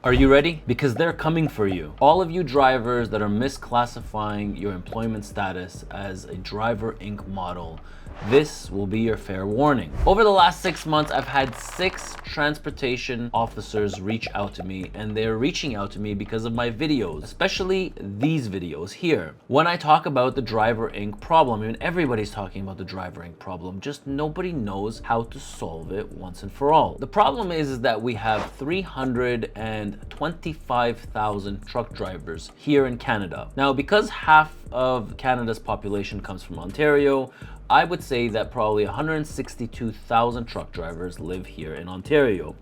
Are you ready? Because they're coming for you. All of you drivers that are misclassifying your employment status as a driver Inc. model, this will be your fair warning. Over the last 6 months, I've had 6 transportation officers reach out to me, and they're reaching out to me because of my videos, especially these videos here. When I talk about the driver Inc. problem, I mean, everybody's talking about the driver Inc. problem, just nobody knows how to solve it once and for all. The problem is that we have 325,000 truck drivers here in Canada. Now, because half of Canada's population comes from Ontario, I would say that probably 162,000 truck drivers live here in Ontario.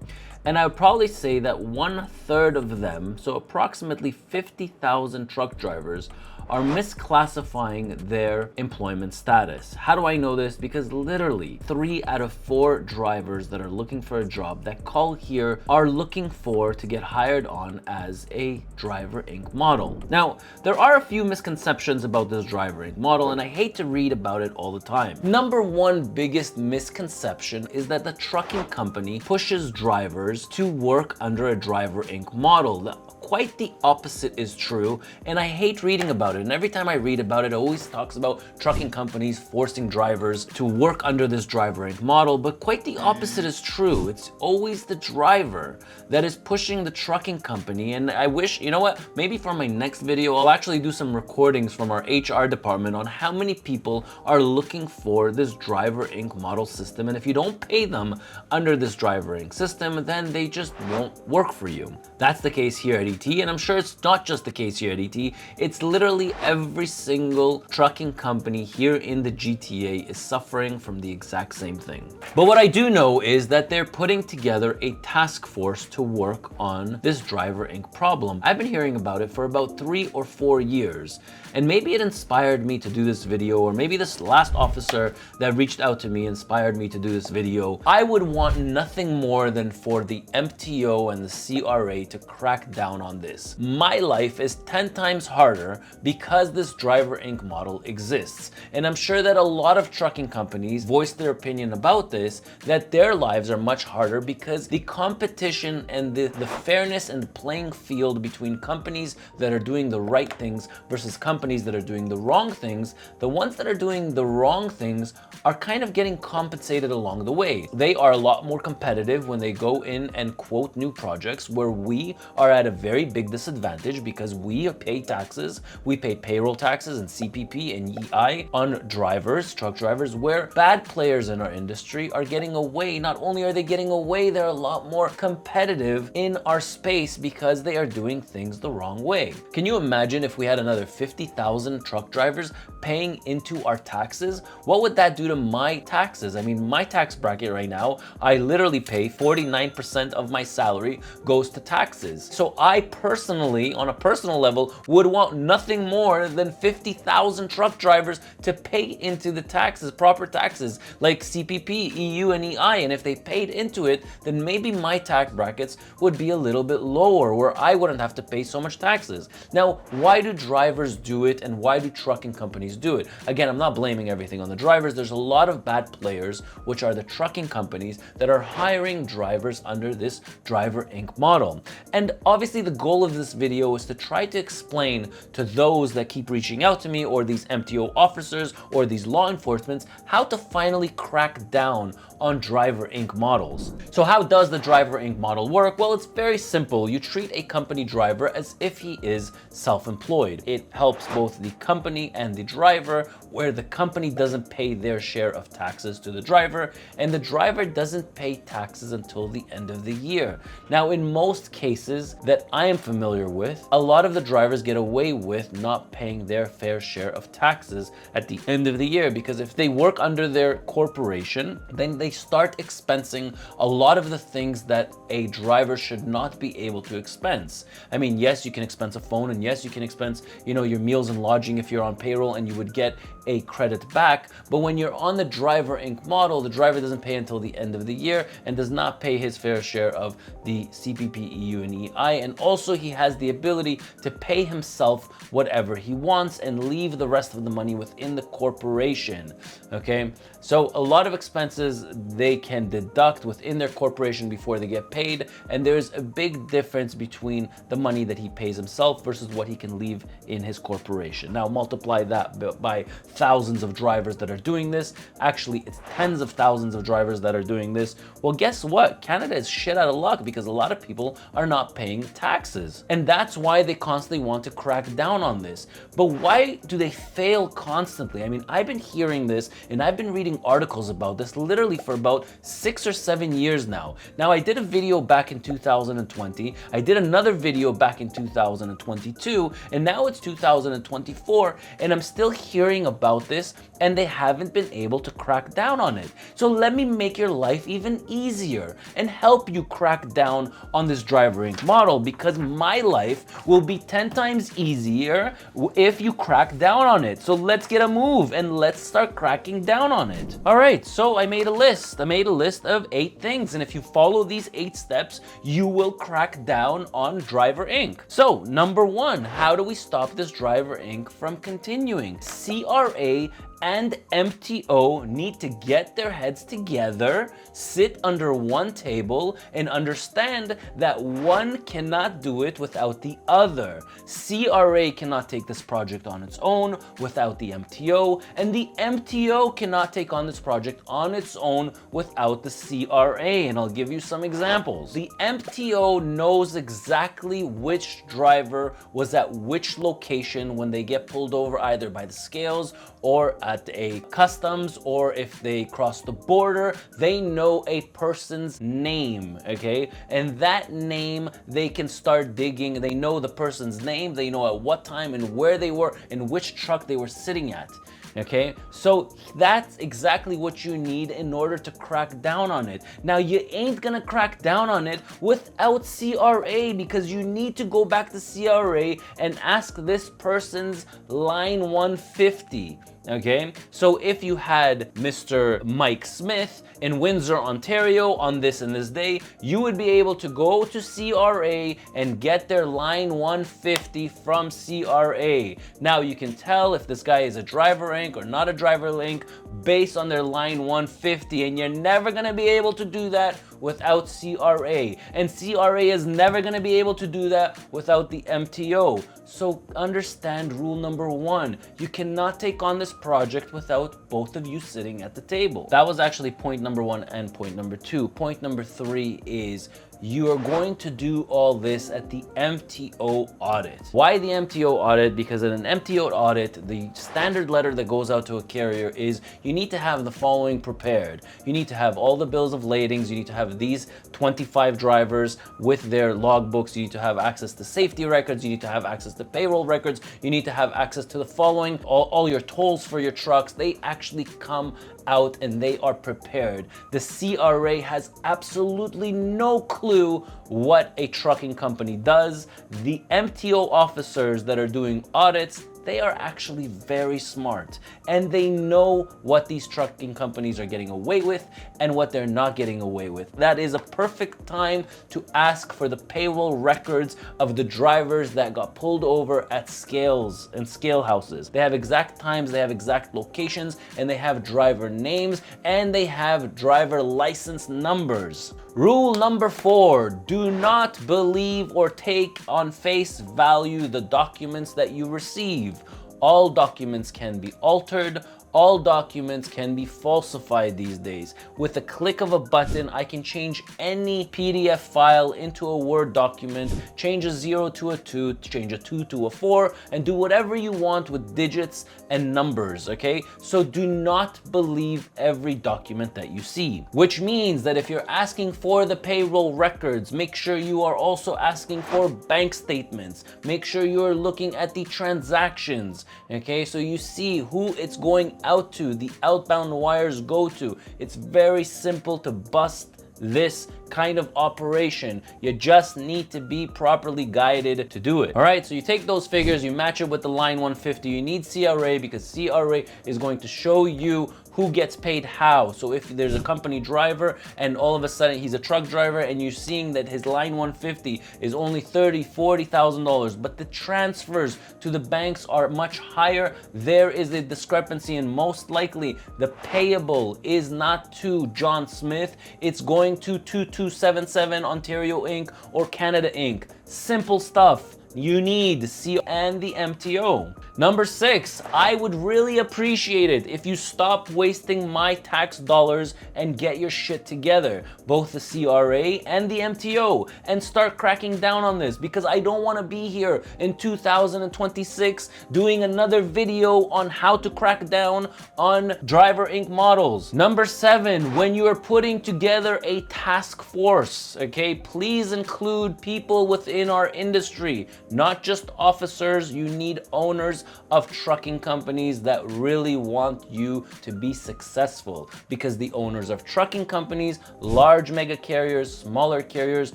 And I would probably say that 1/3 of them, so approximately 50,000 truck drivers, are misclassifying their employment status. How do I know this? Because literally 3 out of 4 drivers that are looking for a job that call here are looking to get hired on as a driver Inc. model. Now, there are a few misconceptions about this driver Inc. model, and I hate to read about it all the time. Number one biggest misconception is that the trucking company pushes drivers to work under a driver Inc. model. Quite the opposite is true, and I hate reading about it. And every time I read about it, it always talks about trucking companies forcing drivers to work under this driver Inc. model, but quite the opposite is true. It's always the driver that is pushing the trucking company. And I wish, you know what, maybe for my next video, I'll actually do some recordings from our HR department on how many people are looking for this driver Inc. model system. And if you don't pay them under this driver Inc. system, then they just won't work for you. That's the case here at ET, and I'm sure it's not just the case here at ET. It's literally every single trucking company here in the GTA is suffering from the exact same thing. But what I do know is that they're putting together a task force to work on this driver Inc. problem. I've been hearing about it for about 3 or 4 years, and maybe it inspired me to do this video, or maybe this last officer that reached out to me inspired me to do this video. I would want nothing more than for the MTO and the CRA to crack down on this. My life is 10 times harder because this driver Inc. model exists. And I'm sure that a lot of trucking companies voiced their opinion about this, that their lives are much harder because the competition and the fairness and the playing field between companies that are doing the right things versus companies that are doing the wrong things, the ones that are doing the wrong things are kind of getting compensated along the way. They are a lot more competitive when they go in and quote new projects, where we are at a very big disadvantage because we pay taxes, we pay payroll taxes and CPP and EI on drivers, truck drivers, where bad players in our industry are getting away. Not only are they getting away, they're a lot more competitive in our space because they are doing things the wrong way. Can you imagine if we had another 50,000 truck drivers paying into our taxes? What would that do to my taxes? I mean, my tax bracket right now, I literally pay 49% of my salary goes to taxes. So I personally, on a personal level, would want nothing more than 50,000 truck drivers to pay into the taxes, proper taxes like CPP, EU, and EI. And if they paid into it, then maybe my tax brackets would be a little bit lower, where I wouldn't have to pay so much taxes. Now, why do drivers do it, and why do trucking companies do it? Again, I'm not blaming everything on the drivers. There's a lot of bad players, which are the trucking companies that are hiring drivers under this driver Inc. model. And obviously the goal of this video is to try to explain to those that keep reaching out to me, or these MTO officers, or these law enforcement, how to finally crack down on driver Inc. models. So how does the driver Inc. model work? Well, it's very simple. You treat a company driver as if he is self-employed. It helps both the company and the driver, where the company doesn't pay their share of taxes to the driver, and the driver doesn't pay taxes until the end of the year. Now, in most cases that I am familiar with, a lot of the drivers get away with not paying their fair share of taxes at the end of the year, because if they work under their corporation, then they start expensing a lot of the things that a driver should not be able to expense. I mean, yes, you can expense a phone, and yes, you can expense, your meals and lodging if you're on payroll, and you would get a credit back. But when you're on the driver Inc. model, the driver doesn't pay until the end of the year and does not pay his fair share of the CPP, EU, and EI. And also he has the ability to pay himself whatever he wants and leave the rest of the money within the corporation. Okay, so a lot of expenses they can deduct within their corporation before they get paid, and there's a big difference between the money that he pays himself versus what he can leave in his corporation. Now multiply that by thousands of drivers that are doing this. Actually, it's tens of thousands of drivers that are doing this. Well, guess what? Canada is shit out of luck because a lot of people are not paying taxes, and that's why they constantly want to crack down on this. But why do they fail constantly? I mean, I've been hearing this and I've been reading articles about this literally for about 6 or 7 years now. Now, I did a video back in 2020. I did another video back in 2022, and now it's 2024, and I'm still hearing about this, and they haven't been able to crack down on it. So let me make your life even easier and help you crack down on this driver Inc. model, because my life will be 10 times easier if you crack down on it. So let's get a move and let's start cracking down on it. All right, so I made a list. I made a list of 8 things, and if you follow these 8 steps, you will crack down on driver Inc. So number 1, how do we stop this driver Inc. from continuing? CRA and MTO need to get their heads together, sit under one table, and understand that one cannot do it without the other. CRA cannot take this project on its own without the MTO, and the MTO cannot take on this project on its own without the CRA. And I'll give you some examples. The MTO knows exactly which driver was at which location when they get pulled over, either by the scales or at a customs, or if they cross the border. They know a person's name, okay? And that name, they can start digging. They know the person's name, they know at what time and where they were and which truck they were sitting at. Okay, so that's exactly what you need in order to crack down on it. Now, you ain't gonna crack down on it without CRA, because you need to go back to CRA and ask this person's line 150. Okay, so if you had Mr. Mike Smith in Windsor, Ontario on this and this day, you would be able to go to CRA and get their line 150 from CRA. Now you can tell if this guy is a driver Inc. or not a driver Inc. based on their line 150, and you're never gonna be able to do that without CRA. And CRA is never gonna be able to do that without the MTO. So understand rule number 1. You cannot take on this project without both of you sitting at the table. That was actually point number 1 and point number 2. Point number 3 is you are going to do all this at the MTO audit. Why the MTO audit? Because in an MTO audit, the standard letter that goes out to a carrier is you need to have the following prepared. You need to have all the bills of ladings. You need to have these 25 drivers with their logbooks. You need to have access to safety records. You need to have access to payroll records. You need to have access to the following, all your tolls for your trucks. They actually come out and they are prepared. The CRA has absolutely no clue what a trucking company does. The MTO officers that are doing audits, they are actually very smart, and they know what these trucking companies are getting away with and what they're not getting away with. That is a perfect time to ask for the payroll records of the drivers that got pulled over at scales and scale houses. They have exact times, they have exact locations, and they have driver names, and they have driver license numbers. Rule number 4, do not believe or take on face value the documents that you receive. All documents can be altered. All documents can be falsified these days. With a click of a button, I can change any PDF file into a Word document, change a 0 to a 2, change a 2 to a 4, and do whatever you want with digits and numbers, okay? So do not believe every document that you see. Which means that if you're asking for the payroll records, make sure you are also asking for bank statements. Make sure you're looking at the transactions, okay? So you see who it's going out to, the outbound wires go to. It's very simple to bust this kind of operation. You just need to be properly guided to do it. All right, so you take those figures, you match it with the line 150. You need CRA because CRA is going to show you who gets paid how. So if there's a company driver and all of a sudden he's a truck driver and you're seeing that his line 150 is only $30,000, $40,000, but the transfers to the banks are much higher, there is a discrepancy, and most likely the payable is not to John Smith, it's going to 2277 Ontario Inc. or Canada Inc. Simple stuff. You need C and the MTO. Number 6, I would really appreciate it if you stop wasting my tax dollars and get your shit together, both the CRA and the MTO, and start cracking down on this, because I don't want to be here in 2026 doing another video on how to crack down on driver Inc. models. Number 7, when you are putting together a task force, okay, please include people within our industry, not just officers. You need owners of trucking companies that really want you to be successful, because the owners of trucking companies, large mega carriers, smaller carriers,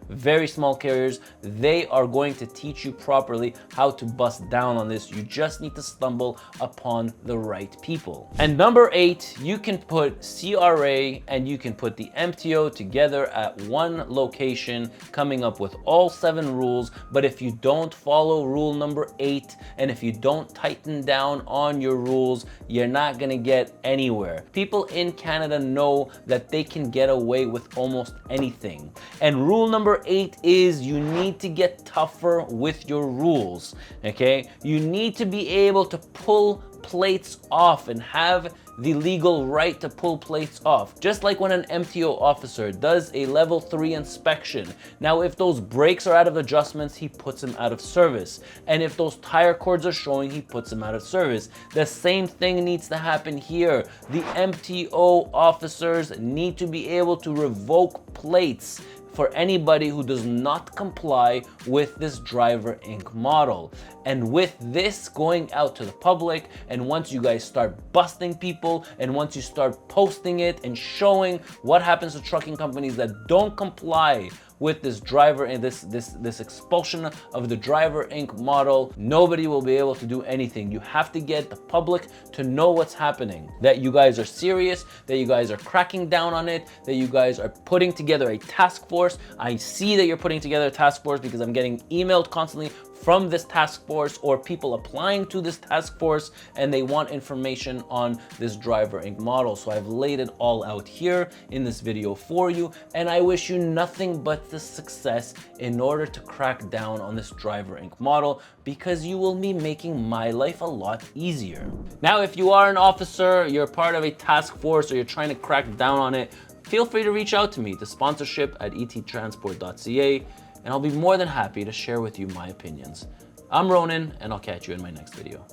very small carriers, they are going to teach you properly how to bust down on this. You just need to stumble upon the right people. And number 8, you can put CRA and you can put the MTO together at one location, coming up with all 7 rules. But if you don't follow rule number 8, and if you don't tighten down on your rules, you're not gonna get anywhere. People in Canada know that they can get away with almost anything. And rule number 8 is you need to get tougher with your rules, okay? You need to be able to pull plates off and have the legal right to pull plates off. Just like when an MTO officer does a level 3 inspection. Now, if those brakes are out of adjustments, he puts them out of service. And if those tire cords are showing, he puts them out of service. The same thing needs to happen here. The MTO officers need to be able to revoke plates for anybody who does not comply with this driver Inc. model. And with this going out to the public, and once you guys start busting people, and once you start posting it and showing what happens to trucking companies that don't comply with this driver and this expulsion of the driver Inc. model, nobody will be able to do anything. You have to get the public to know what's happening, that you guys are serious, that you guys are cracking down on it, that you guys are putting together a task force. I see that you're putting together a task force because I'm getting emailed constantly from this task force, or people applying to this task force, and they want information on this driver Inc. model. So I've laid it all out here in this video for you, and I wish you nothing but the success in order to crack down on this driver Inc. model, because you will be making my life a lot easier. Now, if you are an officer, you're part of a task force, or you're trying to crack down on it, feel free to reach out to me to sponsorship@ettransport.ca, and I'll be more than happy to share with you my opinions. I'm Ronen, and I'll catch you in my next video.